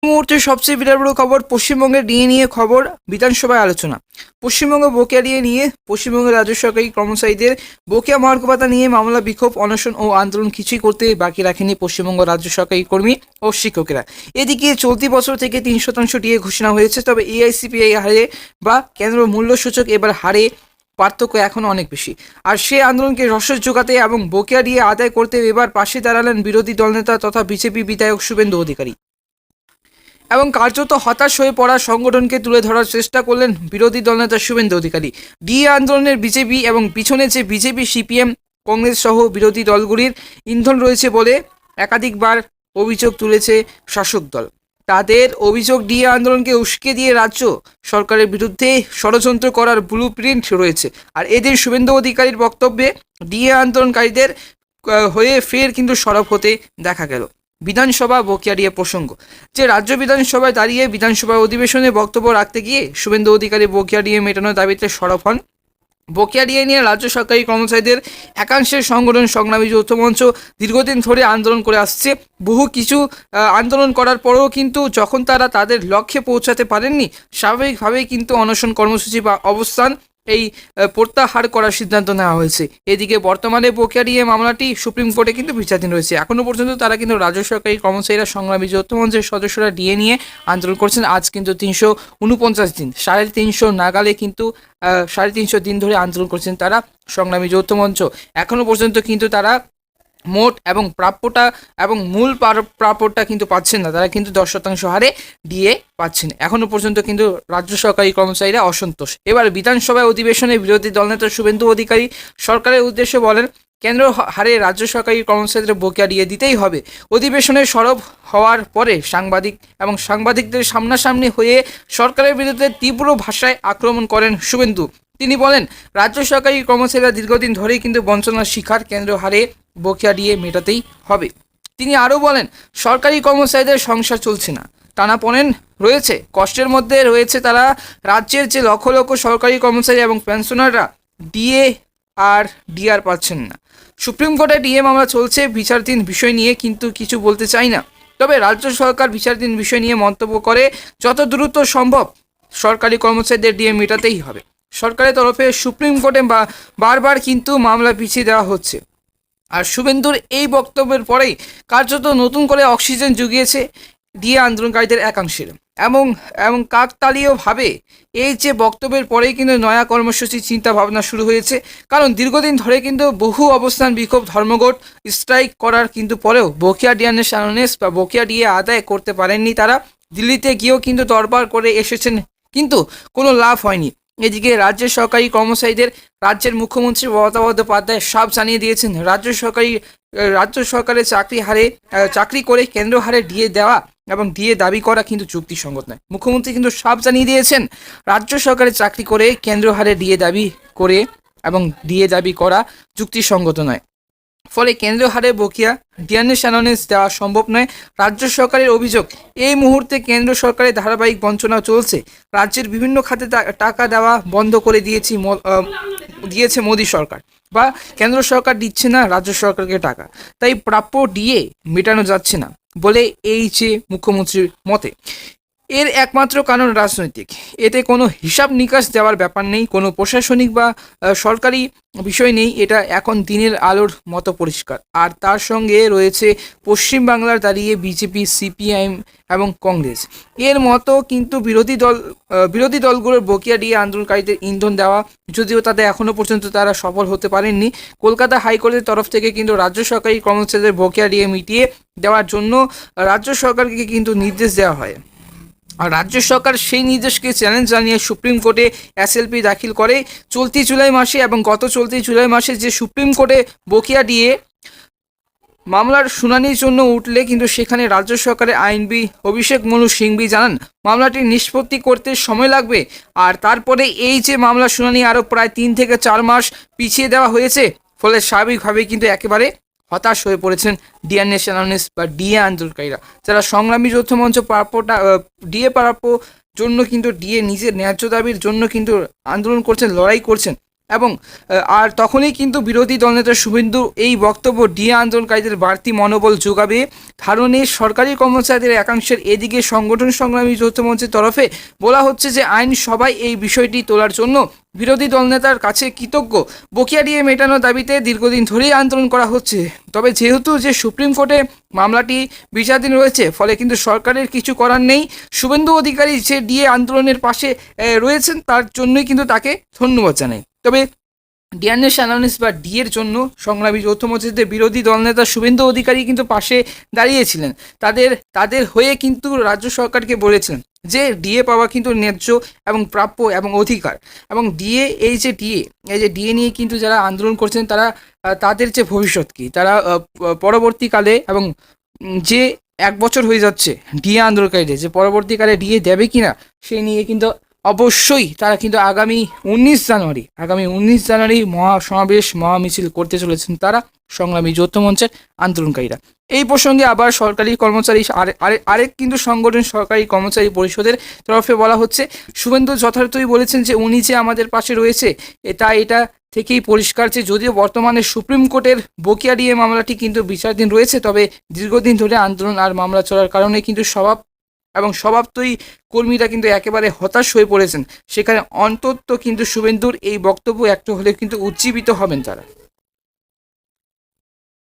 মুহূর্তে সবচেয়ে বিরাট বড় খবর, পশ্চিমবঙ্গের ডিএ নিয়ে খবর, বিধানসভায় আলোচনা। পশ্চিমবঙ্গ বকেয়া ডিএ নিয়ে পশ্চিমবঙ্গের রাজ্য সরকারি কর্মচারীদের বকেয়া মহার্ঘ ভাতা নিয়ে মামলা, বিক্ষোভ, অনশন ও আন্দোলন কিছুই করতে বাকি রাখেনি পশ্চিমবঙ্গ রাজ্য সরকারি কর্মী ও শিক্ষকেরা। এদিকে চলতি বছর থেকে 3% ডিএ ঘোষণা হয়েছে, তবে এআইসিপিআই হারে বা কেন্দ্র মূল্য সূচক এবার হারে পার্থক্য এখন অনেক বেশি। আর সে আন্দোলনকে রসদ যোগাতে এবং বকেয়া ডিএ আদায় করতে এবার পাশে দাঁড়ালেন বিরোধী দলনেতা তথা বিজেপি বিধায়ক শুভেন্দু অধিকারী এবং কার্যত হতাশ হয়ে পড়া সংগঠনকে তুলে ধরার চেষ্টা করলেন বিরোধী দলনেতা শুভেন্দু অধিকারী। ডিএ আন্দোলনের বিজেপি এবং পিছনে যে বিজেপি, সিপিএম, কংগ্রেস সহ বিরোধী দলগুলির ইন্ধন রয়েছে বলে একাধিকবার অভিযোগ তুলেছে শাসক দল। তাদের অভিযোগ, ডিএ আন্দোলনকে উস্কে দিয়ে রাজ্য সরকারের বিরুদ্ধে ষড়যন্ত্র করার ব্লু প্রিন্ট রয়েছে। আর এদের শুভেন্দু অধিকারীর বক্তব্যে ডিএ আন্দোলনকারীদের হয়ে ফের কিন্তু সরব হতে দেখা গেল। বিধানসভা বকেয়া ডিএ প্রসঙ্গ, যে রাজ্য বিধানসভায় দাঁড়িয়ে বিধানসভা অধিবেশনে বক্তব্য রাখতে গিয়ে শুভেন্দু অধিকারী বকেয়া ডিএ মেটানোর দাবিতে সরব হন। বকেয়া ডিএ নিয়ে রাজ্য সরকারি কর্মচারীদের একাংশের সংগঠন সংগ্রামী যৌথ মঞ্চ দীর্ঘদিন ধরে আন্দোলন করে আসছে। বহু কিছু আন্দোলন করার পরেও কিন্তু যখন তারা তাদের লক্ষ্যে পৌঁছাতে পারেননি, স্বাভাবিকভাবেই কিন্তু অনশন কর্মসূচি বা অবস্থান এই প্রত্যাহার করার সিদ্ধান্ত নেওয়া হয়েছে। এদিকে বর্তমানে বকেয়া ডিএ মামলাটি সুপ্রিম কোর্টে কিন্তু বিচারাধীন রয়েছে। এখনও পর্যন্ত তারা কিন্তু রাজ্য সরকারি কর্মচারীরা সংগ্রামী যৌথ মঞ্চের সদস্যরা ডিএ নিয়ে আন্দোলন করছেন। আজ কিন্তু 349 দিন, 350 নাগালে কিন্তু 350 দিন ধরে আন্দোলন করছেন তারা সংগ্রামী যৌথ মঞ্চ। এখনও পর্যন্ত কিন্তু তারা মোট এবং প্রাপ্যটা এবং মূল প্রাপ্যটা কিন্তু পাচ্ছেন না, তারা কিন্তু 10% হারে ডিএ পাচ্ছেন। এখনও পর্যন্ত কিন্তু রাজ্য সরকারি কর্মচারীরা অসন্তোষ। এবার বিধানসভায় অধিবেশনে বিরোধী দলনেতা শুভেন্দু অধিকারী সরকারের উদ্দেশ্যে বলেন, কেন্দ্র হারে রাজ্য সরকারি কর্মচারীদের বকেয়া ডিএ দিতেই হবে। অধিবেশনে সরব হওয়ার পরে সাংবাদিকদের সামনাসামনি হয়ে সরকারের বিরুদ্ধে তীব্র ভাষায় আক্রমণ করেন শুভেন্দু। তিনি বলেন, রাজ্য সরকারি কর্মচারীরা দীর্ঘদিন ধরেই কিন্তু বঞ্চনার শিকার, কেন্দ্র হারে বকেয়া ডিএ মেটাতেই হবে। তিনি আরও বলেন, সরকারি কর্মচারীদের সংসার চলছে না, টানাপোড়েন রয়েছে, কষ্টের মধ্যে রয়েছে তারা। রাজ্যের যে লক্ষ লক্ষ সরকারি কর্মচারী এবং পেনশনাররা ডিএ আর ডিআর পাচ্ছেন না। সুপ্রিম কোর্টে ডিএ মামলা চলছে, বিচারাধীন বিষয় নিয়ে কিন্তু কিছু বলতে চাই না, তবে রাজ্য সরকার বিচারাধীন বিষয় নিয়ে মন্তব্য করে যত দ্রুত সম্ভব সরকারি কর্মচারীদের ডিএ মেটাতেই হবে। সরকারের তরফে সুপ্রিম কোর্টে বারবার কিন্তু মামলা পিছিয়ে দেওয়া হচ্ছে। আর শুভেন্দুর এই বক্তব্যের পরেই কার্যত নতুন করে অক্সিজেন জুগিয়েছে ডিএ আন্দোলনকারীদের একাংশের এবং কাকতালীয়ভাবে এই যে বক্তব্যের পরেই কিন্তু নয়া কর্মসূচি চিন্তা ভাবনা শুরু হয়েছে। কারণ দীর্ঘদিন ধরে কিন্তু বহু অবস্থান, বিক্ষোভ, ধর্মঘট, স্ট্রাইক করার কিন্তু পরেও বকেয়া ডিএনএস বা বকেয়া ডিএ আদায় করতে পারেননি তারা। দিল্লিতে গিয়েও কিন্তু দরবার করে এসেছেন, কিন্তু কোনো লাভ হয়নি। এদিকে রাজ্যের সরকারি কর্মচারীদের রাজ্যের মুখ্যমন্ত্রী মমতা বন্দ্যোপাধ্যায় সব জানিয়ে দিয়েছেন, রাজ্য সরকারের চাকরি করে কেন্দ্র হারে ডিএ দেওয়া এবং ডিএ দাবি করা কিন্তু যুক্তিসঙ্গত নয়। মুখ্যমন্ত্রী কিন্তু সব জানিয়ে দিয়েছেন, রাজ্য সরকারের চাকরি করে কেন্দ্র হারে ডিএ দাবি করে এবং ডিএ দাবি করা যুক্তিসঙ্গত নয়। ফলে কেন্দ্রীয় হারে বকেয়া ডিএনএস দেওয়া সম্ভব নয়। রাজ্য সরকারের অভিযোগ, এই মুহূর্তে কেন্দ্র সরকারের ধারাবাহিক বঞ্চনা চলছে। রাজ্যের বিভিন্ন খাতে টাকা দেওয়া বন্ধ করে দিয়েছে মোদী সরকার, বা কেন্দ্র সরকার দিচ্ছে না রাজ্য সরকারকে টাকা, তাই প্রাপ্য ডিএ মেটানো যাচ্ছে না বলে এই যে মুখ্যমন্ত্রীর মতে। এর একমাত্র কারণ রাজনৈতিক, এতে কোনো হিসাব নিকাশ দেওয়ার ব্যাপার নেই, কোনো প্রশাসনিক বা সরকারি বিষয় নেই। এটা এখন দিনের আলোর মতো পরিষ্কার। আর তার সঙ্গে রয়েছে পশ্চিমবাংলার দাঁড়িয়ে বিজেপি, সিপিআইএম এবং কংগ্রেস এর মতো কিন্তু বিরোধী দলগুলোর বকেয়া ডিএ আন্দোলনকারীদের ইন্ধন দেওয়া, যদিও তাদের এখনও পর্যন্ত তারা সফল হতে পারেননি। কলকাতা হাইকোর্টের তরফ থেকে কিন্তু রাজ্য সরকারি কর্মচারীদের বকেয়া ডিএ মিটিয়ে দেওয়ার জন্য রাজ্য সরকারকে কিন্তু নির্দেশ দেওয়া হয়। আর রাজ্য সরকার সেই নির্দেশকে চ্যালেঞ্জ জানিয়ে সুপ্রিম কোর্টে এসএলপি দাখিল করে চলতি জুলাই মাসে। এবং গত চলতি জুলাই মাসে যে সুপ্রিম কোর্টে বকেয়া ডিএ মামলার শুনানির জন্য উঠলে কিন্তু সেখানে রাজ্য সরকারের আইনজীবী অভিষেক মনু সিংভি জানান, মামলাটি নিষ্পত্তি করতে সময় লাগবে। আর তারপরে এই যে মামলা শুনানি আরও প্রায় 3 থেকে 4 মাস পিছিয়ে দেওয়া হয়েছে। ফলে স্বাভাবিকভাবেই কিন্তু একেবারে হতাশ হয়ে পড়েছেন ডিএনএস বা ডিএ আন্দোলনকারীরা, যারা সংগ্রামী যৌথ মঞ্চ ডিএ প্রাপ্য জন্য কিন্তু ডিএ নিজের ন্যায্য দাবির জন্য কিন্তু আন্দোলন করছেন, লড়াই করছেন। এবং আর তখনই কিন্তু বিরোধী দলনেতা শুভেন্দু এই বক্তব্য ডিএ আন্দোলনকারীদের বাড়তি মনোবল যোগাবে। ধারণে সরকারি কর্মচারীদের একাংশের এদিকে সংগঠন সংগ্রামী যৌথ মঞ্চের তরফে বলা হচ্ছে যে আইন সবাই এই বিষয়টি তোলার জন্য বিরোধী দলনেতার কাছে কৃতজ্ঞ। বকেয়া ডিএ মেটানোর দাবিতে দীর্ঘদিন ধরেই আন্দোলন করা হচ্ছে, তবে যেহেতু যে সুপ্রিম কোর্টে মামলাটি বিচারাধীন রয়েছে, ফলে কিন্তু সরকারের কিছু করার নেই। শুভেন্দু অধিকারী যে ডিএ আন্দোলনের পাশে রয়েছেন, তার জন্যই কিন্তু তাকে ধন্যবাদ জানাই। তবে ডিয়ারনেস অ্যানালিস বা ডিএর জন্য সংগ্রামী যৌথ মঞ্চের বিরোধী দলনেতা শুভেন্দু অধিকারী কিন্তু পাশে দাঁড়িয়েছিলেন। তাদের হয়ে কিন্তু রাজ্য সরকারকে বলেছিলেন যে ডিএ পাওয়া কিন্তু ন্যায্য এবং প্রাপ্য এবং অধিকার। এবং এই যে ডিএ নিয়ে কিন্তু যারা আন্দোলন করছেন তারা তাদের যে ভবিষ্যৎ কি, তারা পরবর্তীকালে এবং যে 1 বছর হয়ে যাচ্ছে ডিএ আন্দোলনকারীদের, যে পরবর্তীকালে ডিএ দেবে কিনা সেই নিয়ে কিন্তু অবশ্যই তারা কিন্তু আগামী 19 জানুয়ারি মহাসমাবেশ মহামিছিল করতে চলেছেন তারা সংগ্রামী যৌথ মঞ্চের আন্দোলনকারীরা। এই প্রসঙ্গে আবার সরকারি কর্মচারী আরেক কিন্তু সংগঠন সরকারি কর্মচারী পরিষদের তরফে বলা হচ্ছে, শুভেন্দু যথার্থই বলেছেন যে উনি যে আমাদের পাশে রয়েছে এটা থেকেই পরিষ্কার যে যদিও বর্তমানে সুপ্রিম কোর্টের বকেয়া ডিএ মামলাটি কিন্তু বিচারাধীন রয়েছে, তবে দীর্ঘদিন ধরে আন্দোলন আর মামলা চলার কারণে কিন্তু স্বভাবতই কর্মীরা কিন্তু একেবারে হতাশ হয়ে পড়েছেন। সেখানে অন্তত কিন্তু শুভেন্দুর এই বক্তব্য একটু হলে কিন্তু উজ্জীবিত হবেন তারা।